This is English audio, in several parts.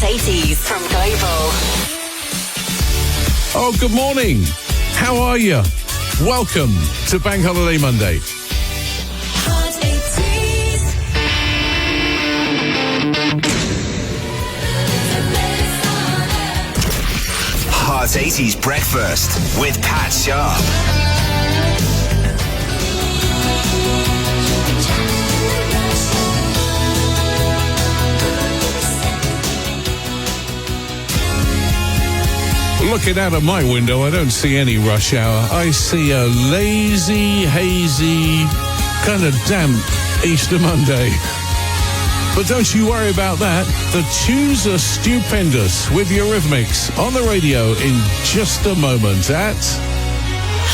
80s from Global. Oh, good morning. How are you? Welcome to Bank Holiday Monday. Hot 80s. Hot 80s Breakfast with Pat Sharp. Looking out of my window, I don't see any rush hour. I see a lazy, hazy, kind of damp Easter Monday. But don't you worry about that. The tunes are stupendous with Eurythmics on the radio in just a moment at...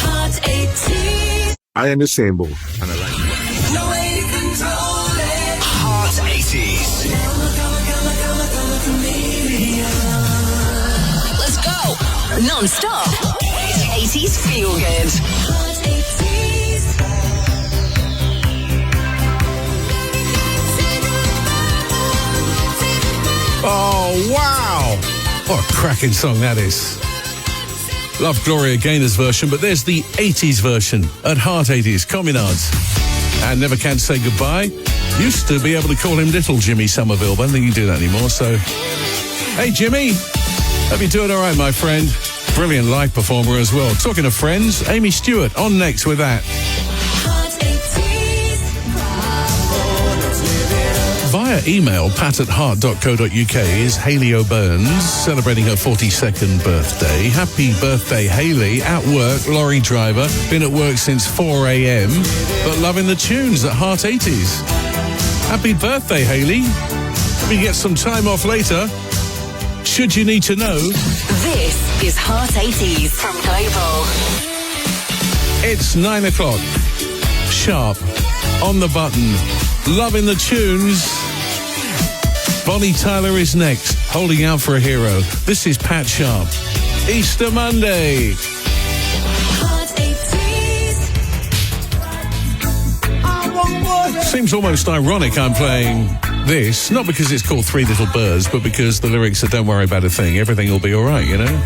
Hot 80s. I am a symbol, and I like it. No way to control it. Hot 80s. Let's go. Non-stop. 80s feel good. Hot 80s. Oh, wow! What a cracking song that is. Love Gloria Gaynor's version, but there's the 80s version at Heart 80s, Communards. And Never Can Say Goodbye. Used to be able to call him Little Jimmy Somerville, but I don't think you can do that anymore, so... Hey, Jimmy! Hope you're doing all right, my friend. Brilliant live performer as well. Talking of friends, Amy Stewart on next with that. Hot 80s. Via email, pat@heart.co.uk is Hayley O'Burns, celebrating her 42nd birthday. Happy birthday, Hayley. At work, lorry driver. Been at work since 4 a.m, but loving the tunes at Heart 80s. Happy birthday, Hayley. Let me get some time off later. Should you need to know... This is Hot 80s from Global. It's 9 o'clock. Sharp. On the button. Loving the tunes. Bonnie Tyler is next. Holding out for a hero. This is Pat Sharp. Easter Monday. Hot 80s. Seems almost ironic I'm playing this. Not because it's called Three Little Birds, but because the lyrics are don't worry about a thing. Everything will be all right, you know?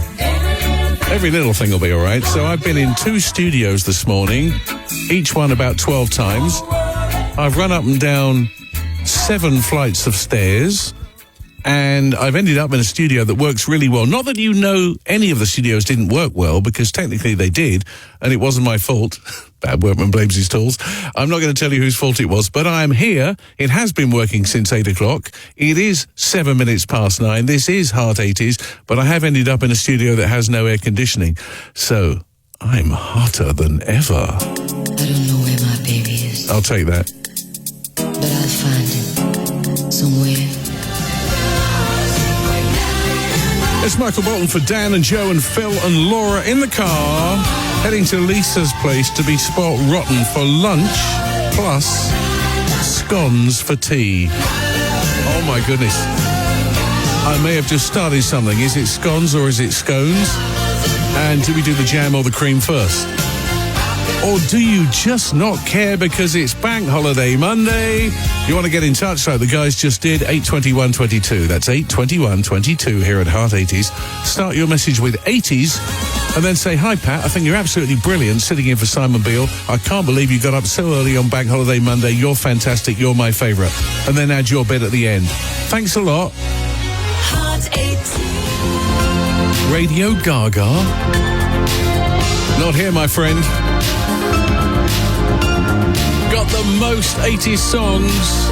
Every little thing will be all right. So I've been in 2 studios this morning, each one about 12 times. I've run up and down 7 flights of stairs, and I've ended up in a studio that works really well. Not that you know any of the studios didn't work well, because technically they did, and it wasn't my fault. Bad workman blames his tools. I'm not going to tell you whose fault it was, but I am here. It has been working since 8 o'clock. It is 7 minutes past 9. This is Heart 80s, but I have ended up in a studio that has no air conditioning. So I'm hotter than ever. I don't know where my baby is, I'll take that. but I'll find him somewhere. It's Michael Bolton for Dan and Joe and Phil and Laura in the car, heading to Lisa's place to be spot rotten for lunch, plus scones for tea. Oh my goodness. I may have just started something. Is it scones or is it scones? And do we do the jam or the cream first? Or do you just not care because it's Bank Holiday Monday? You want to get in touch? So the guys just did 82122. That's 82122 here at Heart 80s. Start your message with 80s and then say, hi, Pat, I think you're absolutely brilliant sitting in for Simon Beale. I can't believe you got up so early on Bank Holiday Monday. You're fantastic. You're my favourite. And then add your bit at the end. Thanks a lot. Hot 80s. Radio Gaga. Not here, my friend. Got the most 80s songs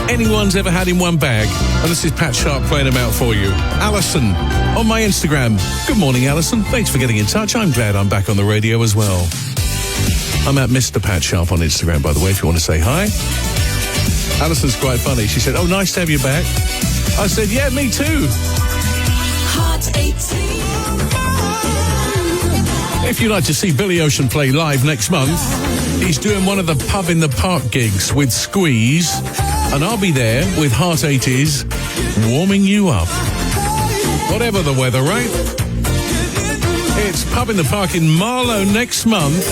anyone's ever had in one bag. And this is Pat Sharp playing them out for you. Alison on my Instagram. Good morning, Alison. Thanks for getting in touch. I'm glad I'm back on the radio as well. I'm at Mr. Pat Sharp on Instagram, by the way, if you want to say hi. Alison's quite funny. She said, oh, nice to have you back. I said, yeah, me too. Hot 80s. If you'd like to see Billy Ocean play live next month, he's doing one of the Pub in the Park gigs with Squeeze, and I'll be there with Heart 80s warming you up. Whatever the weather, right? It's Pub in the Park in Marlow next month.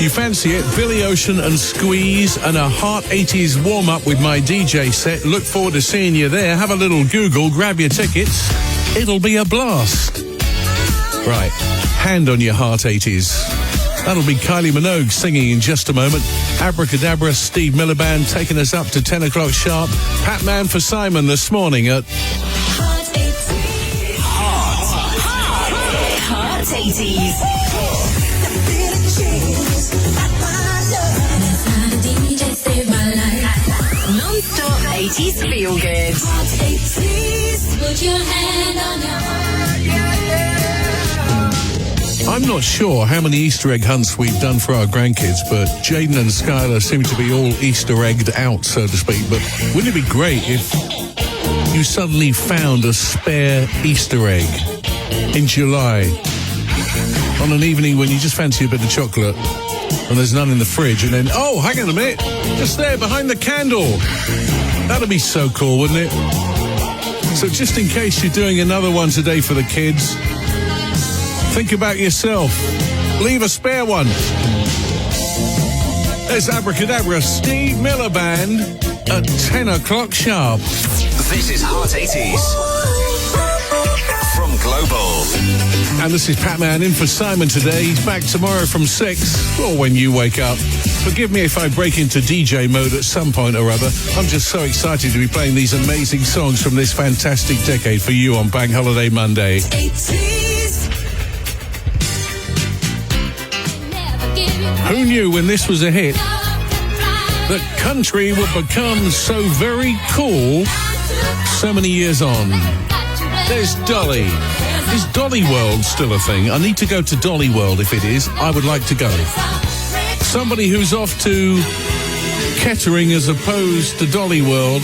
You fancy it? Billy Ocean and Squeeze and a Heart 80s warm-up with my DJ set. Look forward to seeing you there. Have a little Google, grab your tickets. It'll be a blast. Right, hand on your Heart 80s. That'll be Kylie Minogue singing in just a moment. Abracadabra, Steve Miller Band taking us up to 10 o'clock sharp. Pat Man for Simon this morning at... Heart 80s. Non-stop 80s feel good. Put your hand on your heart. I'm not sure how many Easter egg hunts we've done for our grandkids, but Jaden and Skylar seem to be all Easter egged out, so to speak. But wouldn't it be great if you suddenly found a spare Easter egg in July on an evening when you just fancy a bit of chocolate and there's none in the fridge, and then, oh, hang on a minute, just there behind the candle. That'd be so cool, wouldn't it? So just in case you're doing another one today for the kids, think about yourself. Leave a spare one. There's Abracadabra, Steve Miller Band at 10 o'clock sharp. This is Heart 80s from Global. And this is Pat Man in for Simon today. He's back tomorrow from 6, or when you wake up. Forgive me if I break into DJ mode at some point or other. I'm just so excited to be playing these amazing songs from this fantastic decade for you on Bank Holiday Monday. Who knew when this was a hit that country would become so very cool so many years on? There's Dolly. Is Dolly World still a thing? I need to go to Dolly World. If it is, I would like to go. Somebody who's off to Kettering as opposed to Dolly World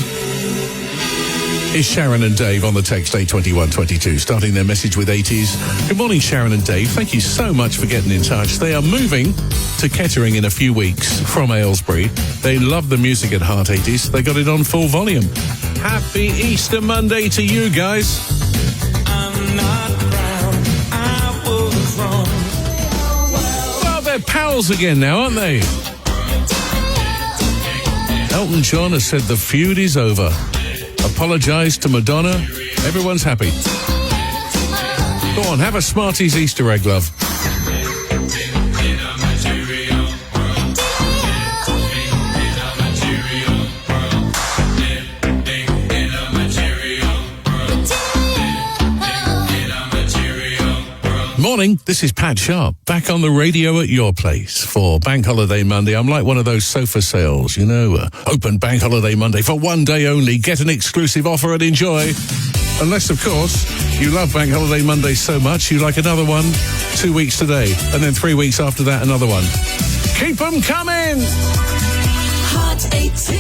is Sharon and Dave on the text 82122, starting their message with 80s. Good morning, Sharon and Dave. Thank you so much for getting in touch. They are moving to Kettering in a few weeks from Aylesbury. They love the music at Heart 80s. They got it on full volume. Happy Easter Monday to you guys. I'm not proud, I was wrong. Well, they're pals again now, aren't they? Elton John has said the feud is over. Apologise to Madonna. Everyone's happy. Go on, have a Smarties Easter egg, love. Morning, this is Pat Sharp, back on the radio at your place for Bank Holiday Monday. I'm like one of those sofa sales, you know, open Bank Holiday Monday for one day only. Get an exclusive offer and enjoy. Unless, of course, you love Bank Holiday Monday so much, you like another one 2 weeks today, and then 3 weeks after that, another one. Keep them coming! Heart 80s.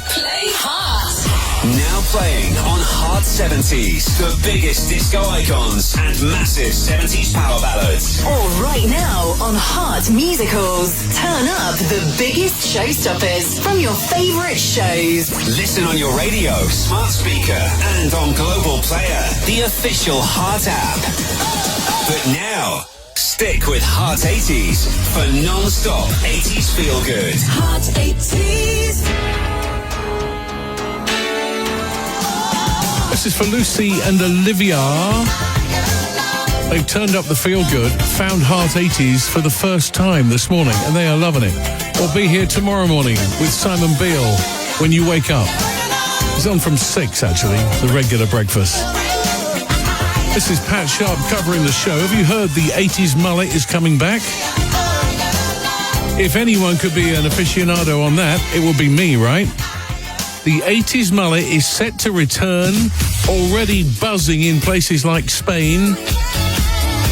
Play Heart. Now playing on Heart 70s, the biggest disco icons and massive 70s power ballads. Or right now on Heart Musicals. Turn up the biggest showstoppers from your favourite shows. Listen on your radio, smart speaker, and on Global Player, the official Heart app. But now, stick with Heart 80s for non-stop 80s feel good. Heart 80s. This is for Lucy and Olivia. They've turned up the feel-good, found Heart 80s for the first time this morning, and they are loving it. We'll be here tomorrow morning with Simon Beale when you wake up. He's on from 6, actually, the regular breakfast. This is Pat Sharp covering the show. Have you heard the 80s mullet is coming back? If anyone could be an aficionado on that, it would be me, right? The 80s mullet is set to return, already buzzing in places like Spain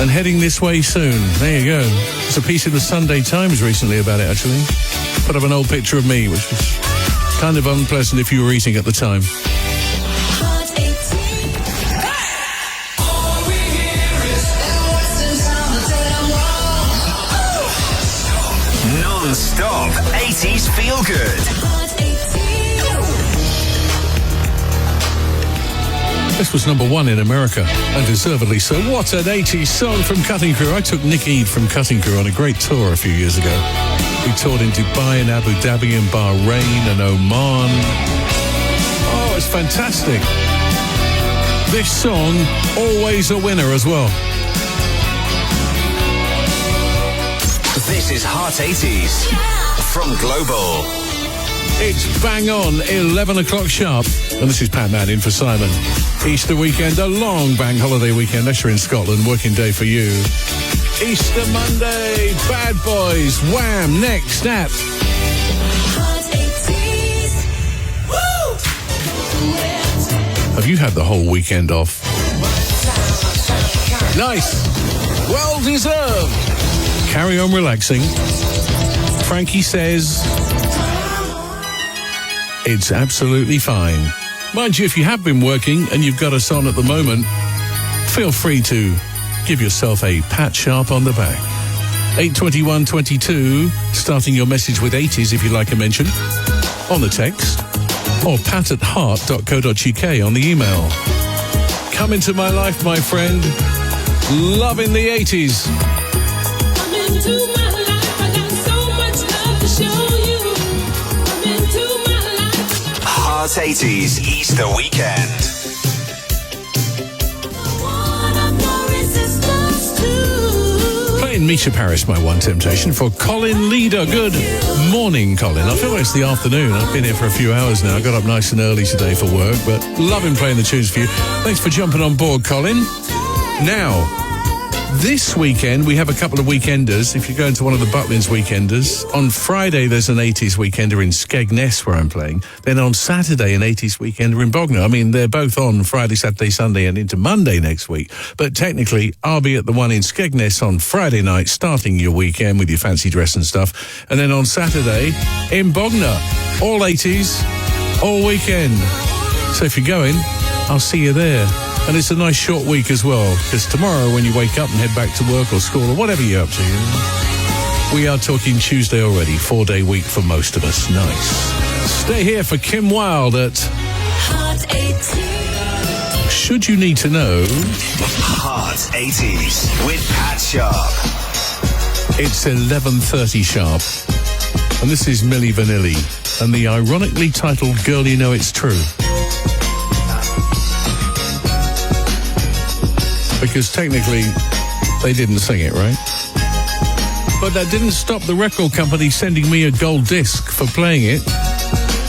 and heading this way soon. There you go. There's a piece in the Sunday Times recently about it, actually. Put up an old picture of me, which was kind of unpleasant if you were eating at the time. Non-stop 80s feel good. This was number 1 in America, and deservedly so. What an 80s song from Cutting Crew. I took Nick Eade from Cutting Crew on a great tour a few years ago. We toured in Dubai and Abu Dhabi and Bahrain and Oman. Oh, it's fantastic. This song, always a winner as well. This is Hot 80s from Global. It's bang on 11 o'clock sharp. And this is Pat Mann in for Simon. Easter weekend, a long bank holiday weekend. Unless you're in Scotland, working day for you. Easter Monday, Bad Boys, Wham, next, Snap. Hot 80s. Woo! Have you had the whole weekend off? Nice. Well deserved. Carry on relaxing. Frankie says it's absolutely fine. Mind you, if you have been working and you've got us on at the moment, feel free to give yourself a pat sharp on the back. 82122, starting your message with 80s if you like a mention, on the text, or pat@heart.co.uk on the email. Come into my life, my friend. Loving the 80s. Come into my life, I got so much love to show you. Come into my life. Hot 80s Easter weekend. One of no resistance to. Playing Misha Paris, My One Temptation, for Colin Leader. Good morning, Colin. I feel like it's the afternoon. I've been here for a few hours now. I got up nice and early today for work, but loving playing the tunes for you. Thanks for jumping on board, Colin. Now, this weekend, we have a couple of weekenders. If you go into one of the Butlins weekenders, on Friday, there's an 80s weekender in Skegness where I'm playing. Then on Saturday, an 80s weekender in Bognor. I mean, they're both on Friday, Saturday, Sunday, and into Monday next week. But technically, I'll be at the one in Skegness on Friday night, starting your weekend with your fancy dress and stuff. And then on Saturday, in Bognor, all 80s, all weekend. So if you're going, I'll see you there. And it's a nice short week as well, because tomorrow when you wake up and head back to work or school or whatever you're up to, we are talking Tuesday already, 4-day week for most of us. Nice. Stay here for Kim Wilde at Hot 80s. Should You Need to Know. Hot 80s with Pat Sharp. It's 11:30 sharp. And this is Milli Vanilli and the ironically titled Girl You Know It's True. Because technically, they didn't sing it, right? But that didn't stop the record company sending me a gold disc for playing it.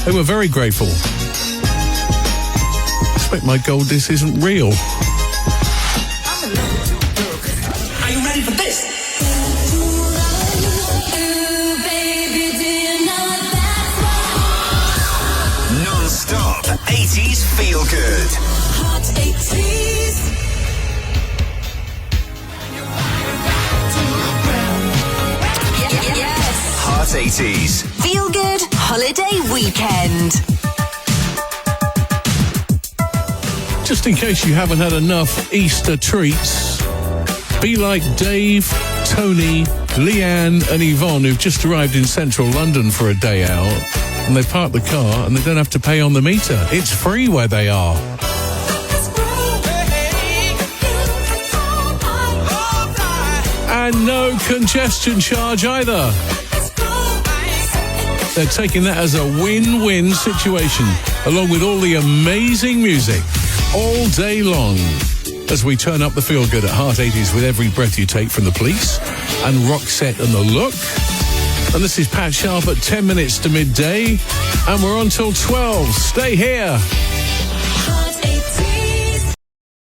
They were very grateful. I expect my gold disc isn't real. Are you ready for this? Ooh, baby, do you know that's why? Non-stop 80s feel good. Hot 80s. Yes. Hot 80s. Feel Good Holiday Weekend. Just in case you haven't had enough Easter treats, be like Dave, Tony, Leanne and Yvonne, who've just arrived in central London for a day out, and they park the car and they don't have to pay on the meter. It's free where they are. And no congestion charge either. They're taking that as a win-win situation, along with all the amazing music all day long, as we turn up the feel-good at Heart 80s with Every Breath You Take from the Police and Roxette and The Look. And this is Pat Sharp at 10 minutes to midday, and we're on till 12. Stay here.